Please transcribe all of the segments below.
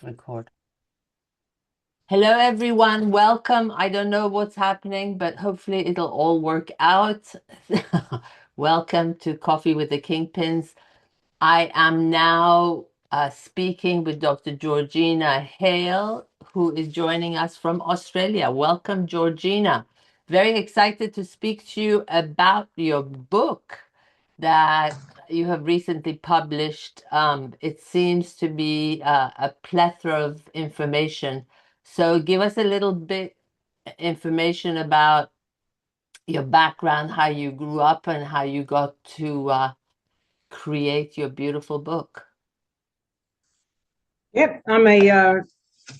to record. Hello, everyone. Welcome. I don't know what's happening, but hopefully it'll all work out. Welcome to Coffee with the Kingpins. I am now speaking with Dr. Georgina Hale, who is joining us from Australia. Welcome, Georgina. Very excited to speak to you about your book that you have recently published. It seems to be a plethora of information. So give us a little bit information about your background, how you grew up, and how you got to create your beautiful book. Yep, I'm a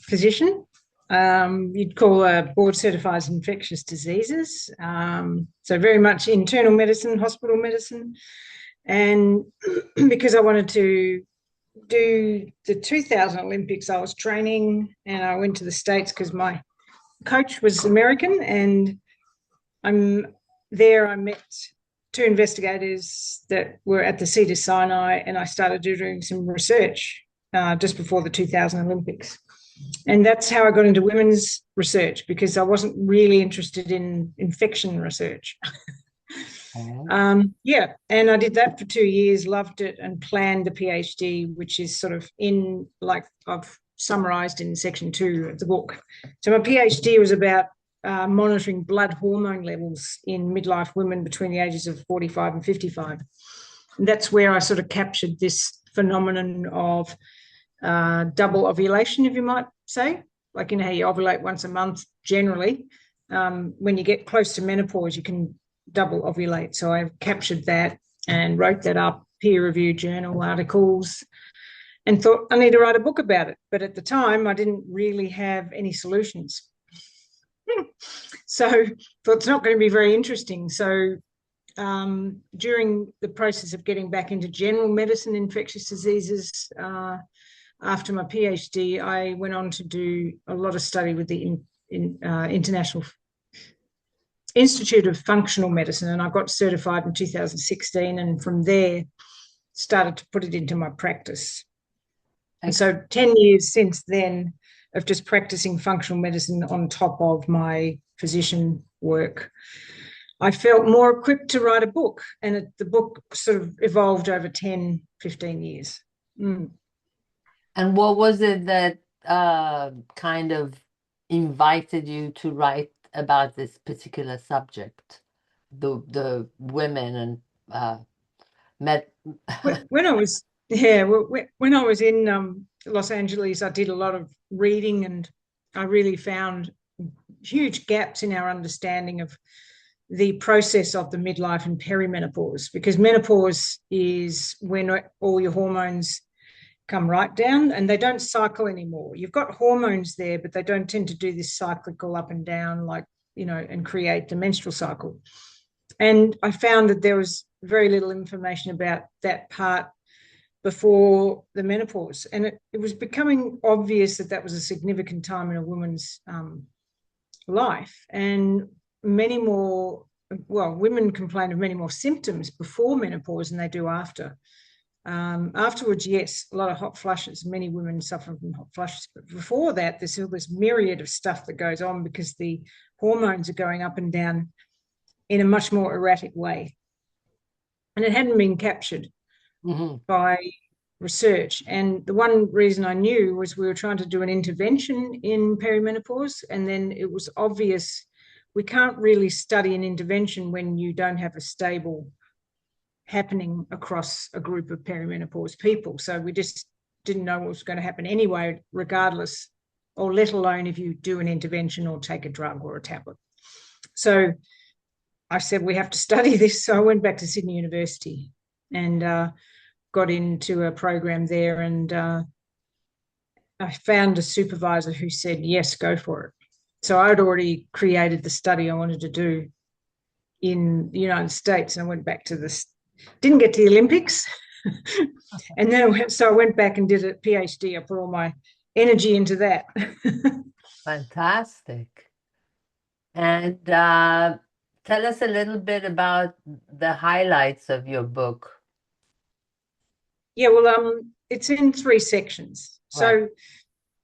physician. You'd call a board certified infectious diseases. So very much internal medicine, hospital medicine. And because I wanted to do the 2000 Olympics, I was training and I went to the States because my coach was American, and I met two investigators that were at the Cedars-Sinai, and I started doing some research just before the 2000 Olympics. And that's how I got into women's research, because I wasn't really interested in infection research. And I did that for 2 years, loved it, and planned the PhD, which is sort of in, like I've summarized in section 2 of the book. So my PhD was about monitoring blood hormone levels in midlife women between the ages of 45 and 55. And that's where I sort of captured this phenomenon of double ovulation, if you might say, like, how you ovulate once a month generally. When you get close to menopause, you can double ovulate. So I captured that and wrote that up, peer-reviewed journal articles, and thought I need to write a book about it. But at the time, I didn't really have any solutions. So thought it's not going to be very interesting. So during the process of getting back into general medicine, infectious diseases, after my PhD, I went on to do a lot of study with the International Institute of Functional Medicine, and I got certified in 2016, and from there started to put it into my practice. And so 10 years since then of just practicing functional medicine on top of my physician work, I felt more equipped to write a book, and the book sort of evolved over 10, 15 years. And what was it that kind of invited you to write about this particular subject, the women and when I was when I was in Los Angeles, I did a lot of reading, and I really found huge gaps in our understanding of the process of the midlife and perimenopause, because menopause is when all your hormones come right down and they don't cycle anymore. You've got hormones there, but they don't tend to do this cyclical up and down, like, and create the menstrual cycle. And I found that there was very little information about that part before the menopause. And it was becoming obvious that that was a significant time in a woman's life. And women complain of many more symptoms before menopause than they do after. Afterwards, yes, a lot of hot flushes. Many women suffer from hot flushes, but before that, there's all this myriad of stuff that goes on because the hormones are going up and down in a much more erratic way. And it hadn't been captured by research. And the one reason I knew was we were trying to do an intervention in perimenopause, and then it was obvious we can't really study an intervention when you don't have a stable happening across a group of perimenopause people. So we just didn't know what was going to happen anyway, regardless, or let alone if you do an intervention or take a drug or a tablet. So I said, we have to study this. So I went back to Sydney University and got into a program there, and I found a supervisor who said, yes, go for it. So I'd already created the study I wanted to do in the United States, and I went back to this. Didn't get to the Olympics. And then I went back and did a PhD. I put all my energy into that. Fantastic. And tell us a little bit about the highlights of your book. Yeah, well, it's in 3 sections. Right. So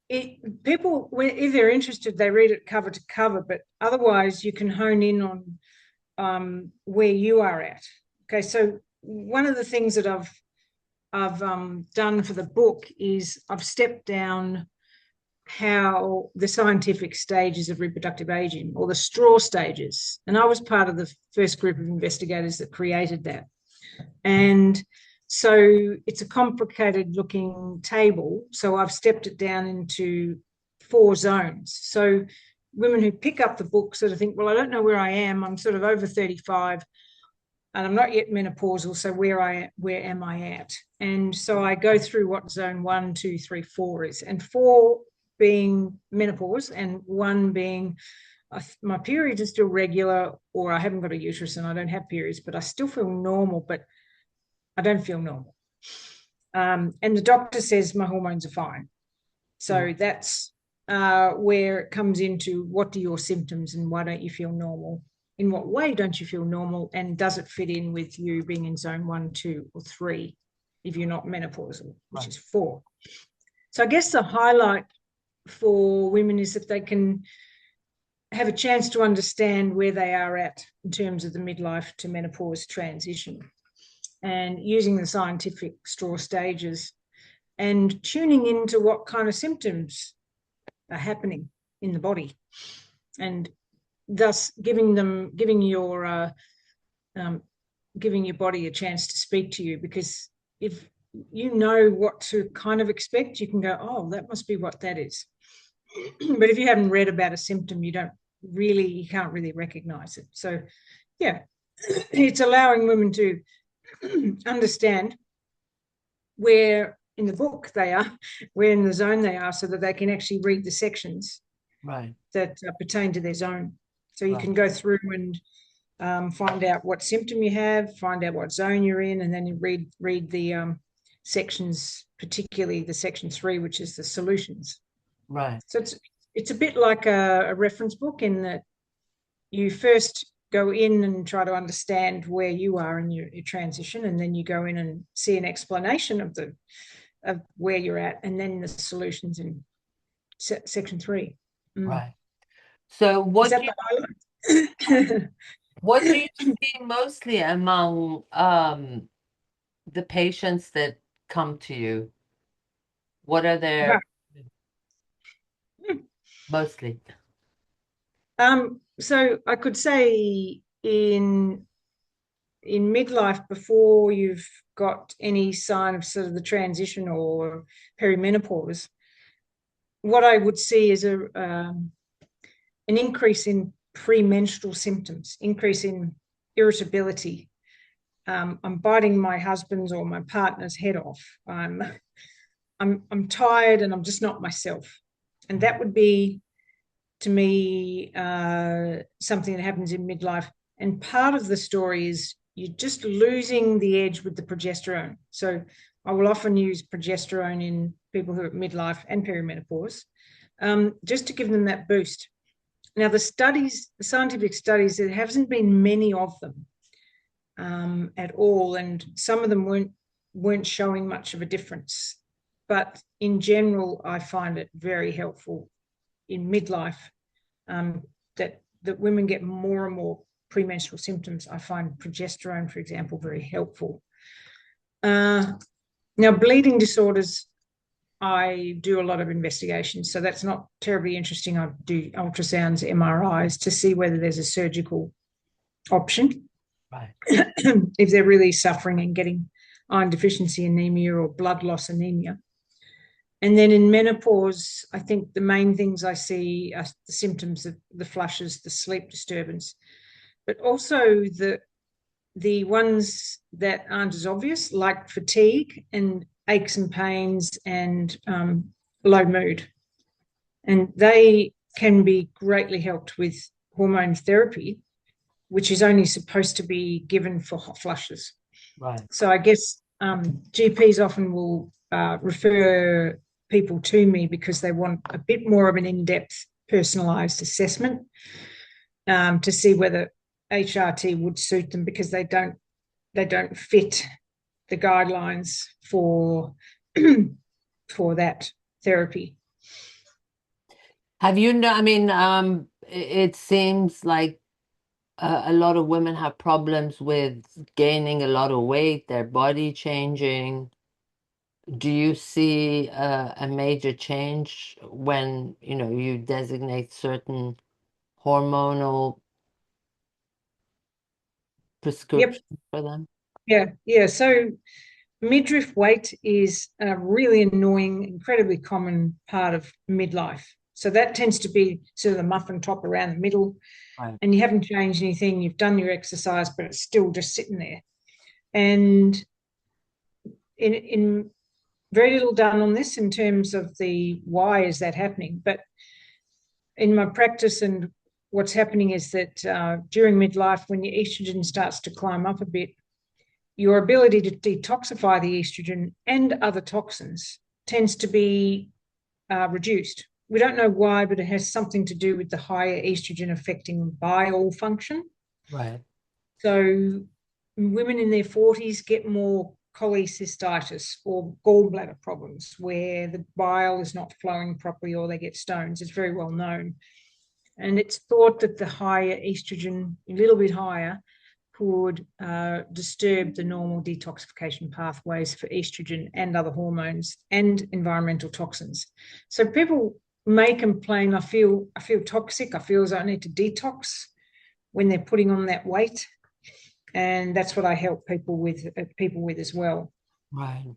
People, if they're interested, they read it cover to cover, but otherwise you can hone in on where you are at. Okay, so one of the things that I've done for the book is I've stepped down how the scientific stages of reproductive aging, or the straw stages, and I was part of the first group of investigators that created that. And so it's a complicated looking table. So I've stepped it down into 4 zones. So women who pick up the book sort of think, well, I don't know where I am. I'm sort of over 35 and I'm not yet menopausal. So where am I at? And so I go through what zone 1, 2, 3, 4 is, and 4 being menopause, and 1 being my periods are still regular, or I haven't got a uterus and I don't have periods, but I still feel normal, but I don't feel normal. And the doctor says my hormones are fine. So that's where it comes into, what do your symptoms and why don't you feel normal? In what way don't you feel normal? And does it fit in with you being in zone 1, 2, or 3 if you're not menopausal, which is 4? So I guess the highlight for women is that they can have a chance to understand where they are at in terms of the midlife to menopause transition, and using the scientific straw stages and tuning into what kind of symptoms are happening in the body, and thus giving your body a chance to speak to you. Because if you know what to kind of expect, you can go, oh, that must be what that is. But if you haven't read about a symptom, you can't really recognize it. So yeah, it's allowing women to understand where in the book they are, where in the zone they are, so that they can actually read the sections that pertain to their zone. So you can go through and find out what symptom you have, find out what zone you're in, and then you read the sections, particularly the section 3, which is the solutions. Right. So it's a bit like a reference book, in that you first go in and try to understand where you are in your transition, and then you go in and see an explanation of where you're at, and then the solutions in section 3. Right. So Is that the highlight? what do you see mostly among the patients that come to you? What are their mostly? So I could say in midlife, before you've got any sign of sort of the transition or perimenopause, what I would see is an increase in premenstrual symptoms, increase in irritability. I'm biting my husband's or my partner's head off. I'm tired and I'm just not myself. And that would be, to me, something that happens in midlife. And part of the story is you're just losing the edge with the progesterone. So I will often use progesterone in people who are at midlife and perimenopause, just to give them that boost. Now, the scientific studies, there hasn't been many of them at all, and some of them weren't showing much of a difference. But in general, I find it very helpful in midlife, that women get more and more premenstrual symptoms. I find progesterone, for example, very helpful. Now, bleeding disorders, I do a lot of investigations, so that's not terribly interesting. I do ultrasounds, MRIs to see whether there's a surgical option. Right. If they're really suffering and getting iron deficiency anemia or blood loss anemia. And then in menopause, I think the main things I see are the symptoms of the flushes, the sleep disturbance, but also the ones that aren't as obvious, like fatigue and aches and pains and low mood. And they can be greatly helped with hormone therapy, which is only supposed to be given for hot flushes. Right. So I guess GPs often will refer people to me because they want a bit more of an in-depth personalised assessment to see whether HRT would suit them, because they don't fit the guidelines for for that therapy. Have you know, I mean, it seems like a lot of women have problems with gaining a lot of weight, their body changing. Do you see a major change when, you designate certain hormonal Yep. prescriptions for them? Yeah. So midriff weight is a really annoying, incredibly common part of midlife. So that tends to be sort of the muffin top around the middle, Right. and you haven't changed anything. You've done your exercise, but it's still just sitting there. And in very little done on this in terms of the why is that happening. But in my practice, and what's happening is that during midlife, when your estrogen starts to climb up a bit, your ability to detoxify the estrogen and other toxins tends to be reduced. We don't know why, but it has something to do with the higher estrogen affecting bile function. Right. So women in their 40s get more cholecystitis or gallbladder problems where the bile is not flowing properly or they get stones. It's very well known. And it's thought that the higher estrogen, a little bit higher, could disturb the normal detoxification pathways for estrogen and other hormones and environmental toxins. So people may complain, I feel toxic, I feel as I need to detox when they're putting on that weight. And that's what I help people with as well. Right.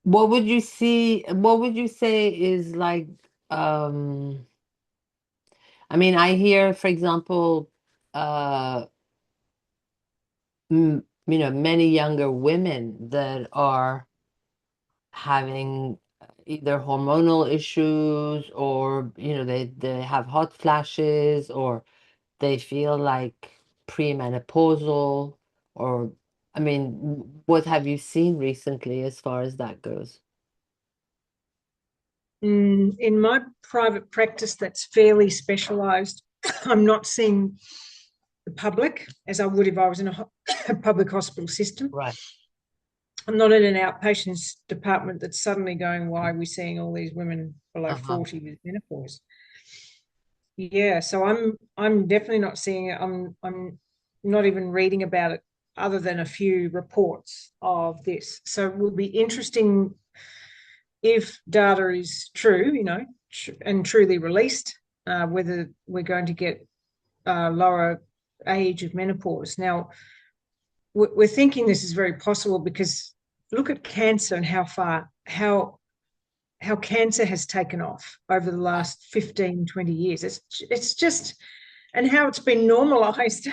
What would you say is like, um, I mean, I hear, for example, uh, many younger women that are having either hormonal issues or, they have hot flashes or they feel like premenopausal or, I mean, what have you seen recently as far as that goes? In my private practice, that's fairly specialised. I'm not seeing the public as I would if I was in a public hospital system. Right. I'm not in an outpatients department that's suddenly going, why are we seeing all these women below Uh-huh. 40 with menopause? Yeah, so I'm definitely not seeing it. I'm not even reading about it other than a few reports of this. So it will be interesting if data is true, and truly released, whether we're going to get lower age of menopause. Now, we're thinking this is very possible because look at cancer and how cancer has taken off over the Right. last 15, 20 years. It's just, and how it's been normalized.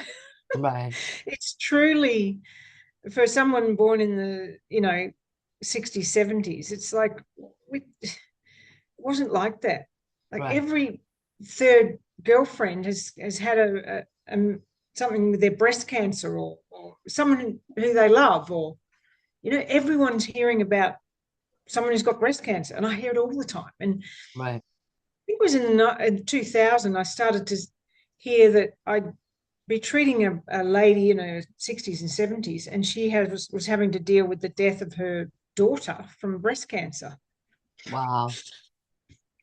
Right. It's truly, for someone born in the 60s, 70s, it's like it wasn't like that. Like Right. every third girlfriend has had something with their breast cancer, or someone who they love, or everyone's hearing about someone who's got breast cancer, and I hear it all the time. And I Right. think it was in 2000 I started to hear that I'd be treating a lady in her 60s and 70s, and she was having to deal with the death of her daughter from breast cancer. Wow.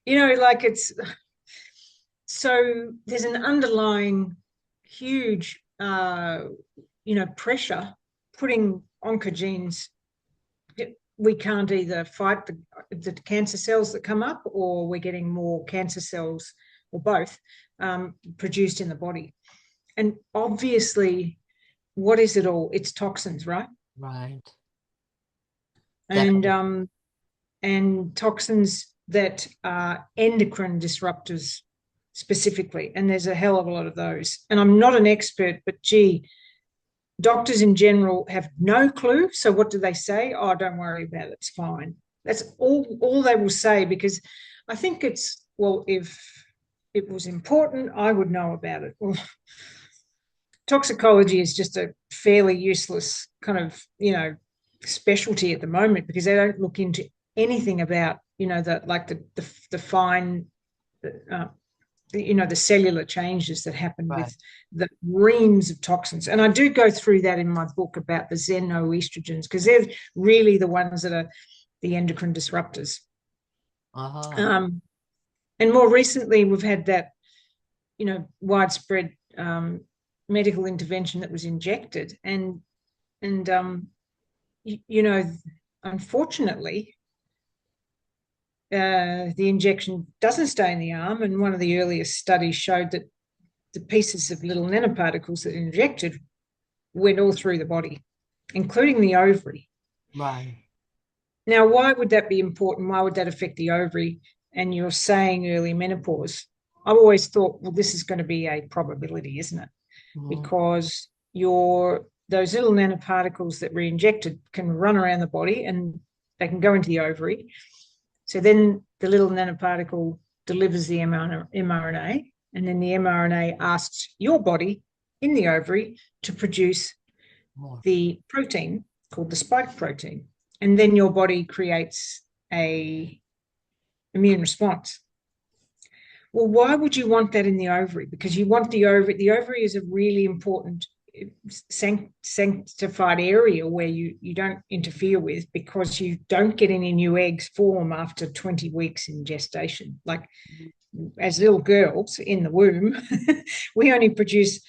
Like it's so there's an underlying huge pressure putting oncogenes. We can't either fight the cancer cells that come up, or we're getting more cancer cells, or both, produced in the body. And obviously, what is it all? It's toxins, right? Right. And Definitely. um, and toxins that are endocrine disruptors specifically. And there's a hell of a lot of those. And I'm not an expert, but gee, doctors in general have no clue. So what do they say? Oh, don't worry about it. It's fine. That's all they will say, because I think it's, well, if it was important, I would know about it. Well, toxicology is just a fairly useless kind of, specialty at the moment, because they don't look into anything about, the fine, uh, the cellular changes that happen Right. with the reams of toxins. And I do go through that in my book about the xenoestrogens, because they're really the ones that are the endocrine disruptors. Uh-huh. Um, and more recently, we've had that, widespread medical intervention that was injected. And unfortunately, the injection doesn't stay in the arm. And one of the earliest studies showed that the pieces of little nanoparticles that are injected went all through the body, including the ovary. Right. Now, why would that be important? Why would that affect the ovary? And you're saying early menopause. I've always thought, well, this is going to be a probability, isn't it? Mhm. Because those little nanoparticles that were injected can run around the body and they can go into the ovary. So then the little nanoparticle delivers the mRNA, and then the mRNA asks your body in the ovary to produce More. the protein called the spike protein. And then your body creates a immune response. Well, why would you want that in the ovary? Because you want the ovary. The ovary is a really important sanctified area where you don't interfere with, because you don't get any new eggs form after 20 weeks in gestation. Like, as little girls in the womb, we only produce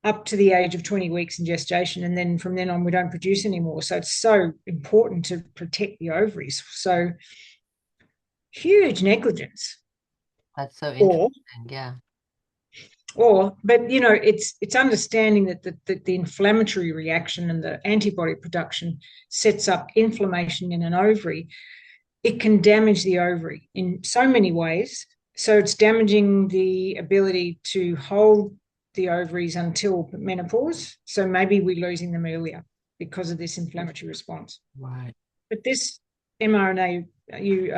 up to the age of 20 weeks in gestation, and then from then on we don't produce anymore. So it's so important to protect the ovaries. So huge negligence. That's so or interesting. Yeah. but it's understanding that the inflammatory reaction and the antibody production sets up inflammation in an ovary. It can damage the ovary in so many ways. So it's damaging the ability to hold the ovaries until menopause. So maybe we're losing them earlier because of this inflammatory response. Right. But this mRNA you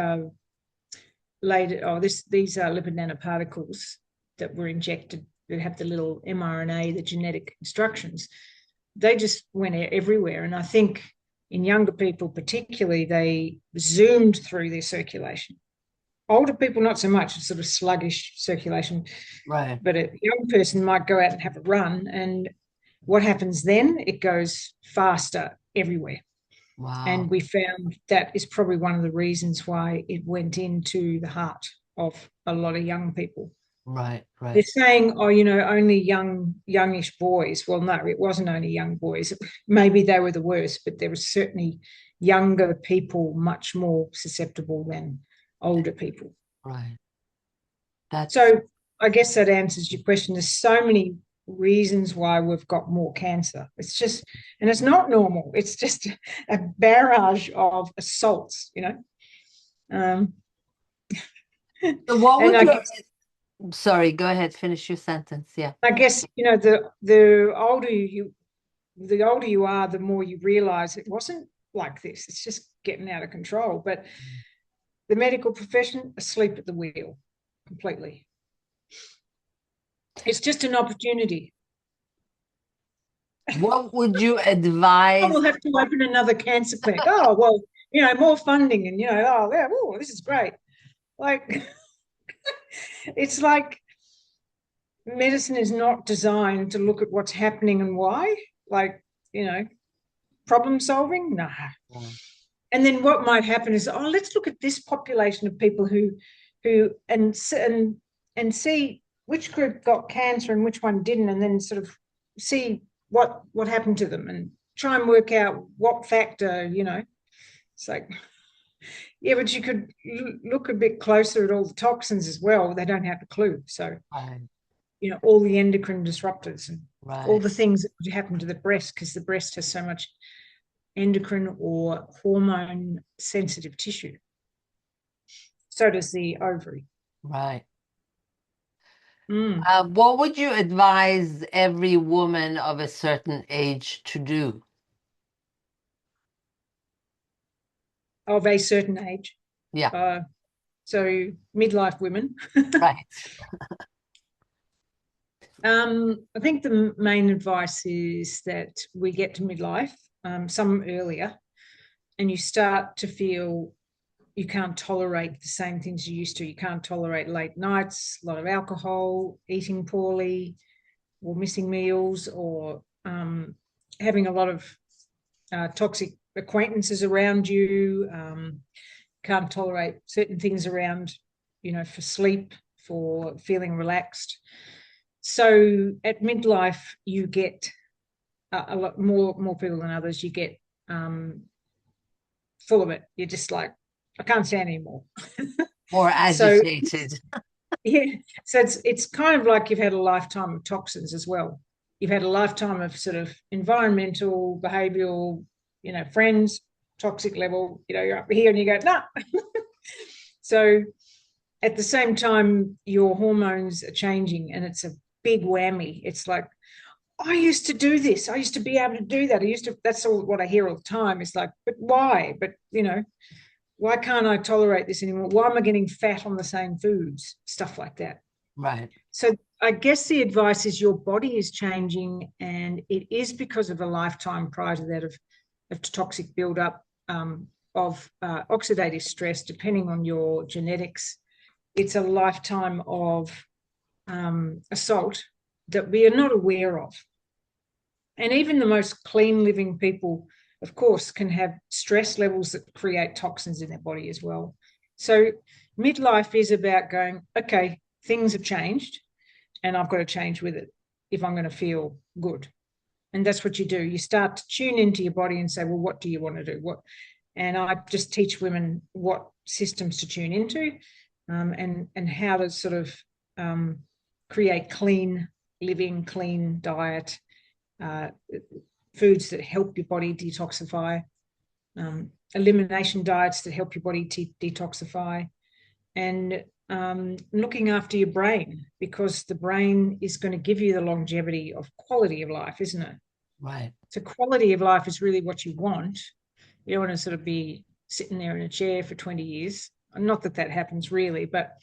these are lipid nanoparticles that were injected that have the little mRNA, the genetic instructions. They just went everywhere. And I think in younger people particularly, they zoomed through their circulation. Older people, not so much, it's sort of sluggish circulation. Right. But a young person might go out and have a run, and what happens then? It goes faster everywhere. Wow. And we found that is probably one of the reasons why it went into the heart of a lot of young people. Right. They're Right. saying, oh, only youngish boys. Well, no, it wasn't only young boys. Maybe they were the worst, but there was certainly younger people much more susceptible than older people. Right. That's So I guess that answers your question. There's so many reasons why we've got more cancer. It's just, and it's not normal. It's just a barrage of assaults. Um, so what and would I you guess, sorry, go ahead, finish your sentence. Yeah. I guess the older you are, the more you realize it wasn't like this. It's just getting out of control. But the medical profession asleep at the wheel completely. It's just an opportunity. What would you Oh, advise? we'll have to open another cancer clinic. Oh, well, more funding and, oh, yeah, oh, this is great. Like, it's like medicine is not designed to look at what's happening and why. Like, problem solving? Nah. Yeah. And then what might happen is, oh, let's look at this population of people and see which group got cancer and which one didn't, and then sort of see what happened to them and try and work out what factor. It's like, yeah, but you could look a bit closer at all the toxins as well. They don't have a clue. So, Right. all the endocrine disruptors and all Right. the things that could happen to the breast, because the breast has so much endocrine or hormone sensitive tissue. So does the ovary. Right. Mm. What would you advise every woman of a certain age to do? Of a certain age. Yeah. Uh, so midlife women. Right. I think the main advice is that we get to midlife, some earlier, and you start to feel you can't tolerate the same things you used to. You can't tolerate late nights, a lot of alcohol, eating poorly, or missing meals, or having a lot of toxic acquaintances around you. can't tolerate certain things around, for sleep, for feeling relaxed. So at midlife, you get a lot more people than others. You get full of it. You're just like, I can't stand anymore. More So agitated. yeah, so it's kind of like you've had a lifetime of toxins as well. You've had a lifetime of sort of environmental, behavioural, friends, toxic level. You're up here and you go, nah. So at the same time, your hormones are changing, and it's a big whammy. It's like, I used to do this. I used to be able to do that. That's all what I hear all the time. It's like, but why? But, why can't I tolerate this anymore? Why am I getting fat on the same foods? Stuff like that. Right. So I guess the advice is your body is changing, and it is because of a lifetime prior to that of toxic buildup, of oxidative stress, depending on your genetics. It's a lifetime of assault that we are not aware of. And even the most clean living people, of course, can have stress levels that create toxins in their body as well. So midlife is about going, okay, things have changed and I've got to change with it if I'm going to feel good. And that's what you do. You start to tune into your body and say, well, what do you want to do? And I just teach women what systems to tune into, and how to sort of create clean living, clean diet, uh, foods that help your body detoxify, elimination diets that help your body detoxify, and looking after your brain, because the brain is going to give you the longevity of quality of life, isn't it? Right. So quality of life is really what you want. You don't want to sort of be sitting there in a chair for 20 years. Not that that happens really, but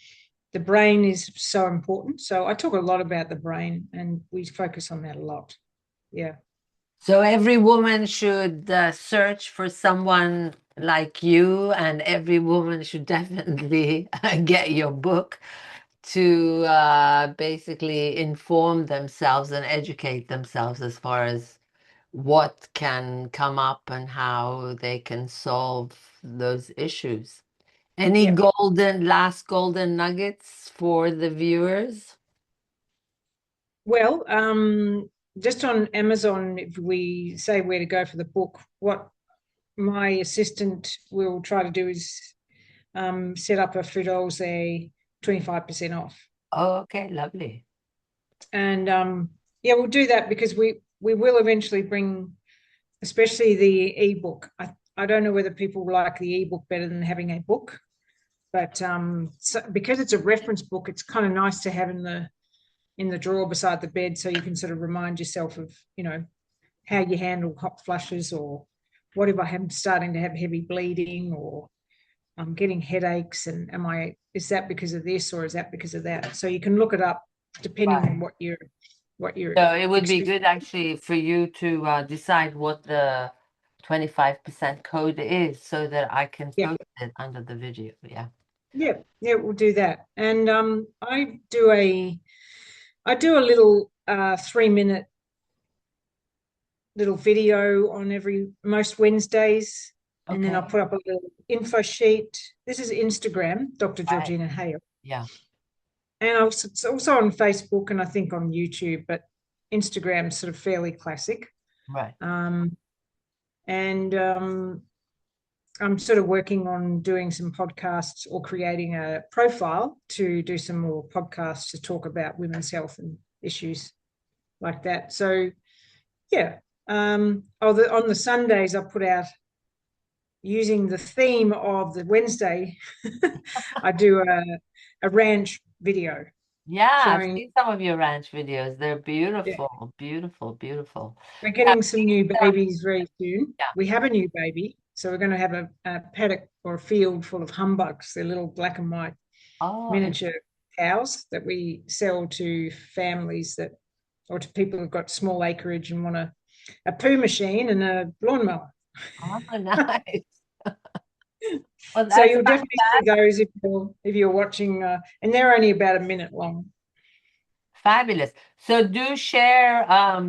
the brain is so important. So I talk a lot about the brain, and we focus on that a lot. Yeah. So every woman should search for someone like you, and every woman should definitely get your book to basically inform themselves and educate themselves as far as what can come up and how they can solve those issues. Any Yeah. last golden nuggets for the viewers? Well, just on Amazon, if we say where to go for the book, what my assistant will try to do is set up a Fritos a 25% off. Oh, okay, lovely. And yeah, we'll do that because we will eventually bring, especially the ebook. I don't know whether people like the ebook better than having a book, but so, because it's a reference book, it's kind of nice to have in the drawer beside the bed, so you can sort of remind yourself of, how you handle hot flushes, or what if I'm starting to have heavy bleeding, or I'm getting headaches, and is that because of this or is that because of that? So you can look it up depending Right. on what you're So it would be experiencing. good actually for you to decide what the 25% code is so that I can Yeah, post it under the video. Yeah. yeah, we'll do that. And I do a little 3-minute little video on most Wednesdays, and then I'll Okay. put up a little info sheet. This is Instagram, Dr. Right. Georgina Hale, Yeah. and it's also on Facebook and I think on YouTube, but Instagram's sort of fairly classic. Right. Um, and I'm sort of working on doing some podcasts or creating a profile to do some more podcasts to talk about women's health and issues like that. So yeah. On the Sundays, I put out, using the theme of the Wednesday, I do a ranch video Yeah, I've showing, seen some of your ranch videos. They're yeah, beautiful, beautiful, beautiful. we're Yeah, getting some new babies very soon. yeah. We have a new baby, so we're going to have a paddock or a field full of humbugs. They're little black and white Oh, and miniature cows that we sell to families or to people who've got small acreage and want a poo machine and a lawnmower. oh, nice. Well, So that's you'll definitely see those if you're watching, and they're only about a minute long. fabulous. So do share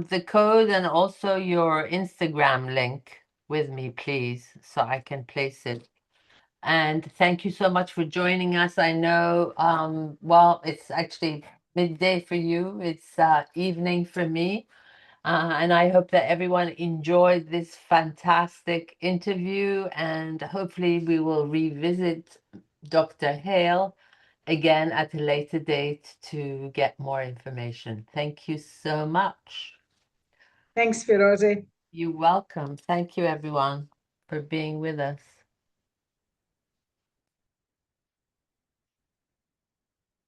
the code and also your Instagram link with me, please, so I can place it And thank you so much for joining us. I know, well, it's actually midday for you. It's evening for me. And I hope that everyone enjoyed this fantastic interview, and hopefully we will revisit Dr. Hale again at a later date to get more information. Thank you so much. Thanks, Firoze. You're welcome. Thank you, everyone, for being with us.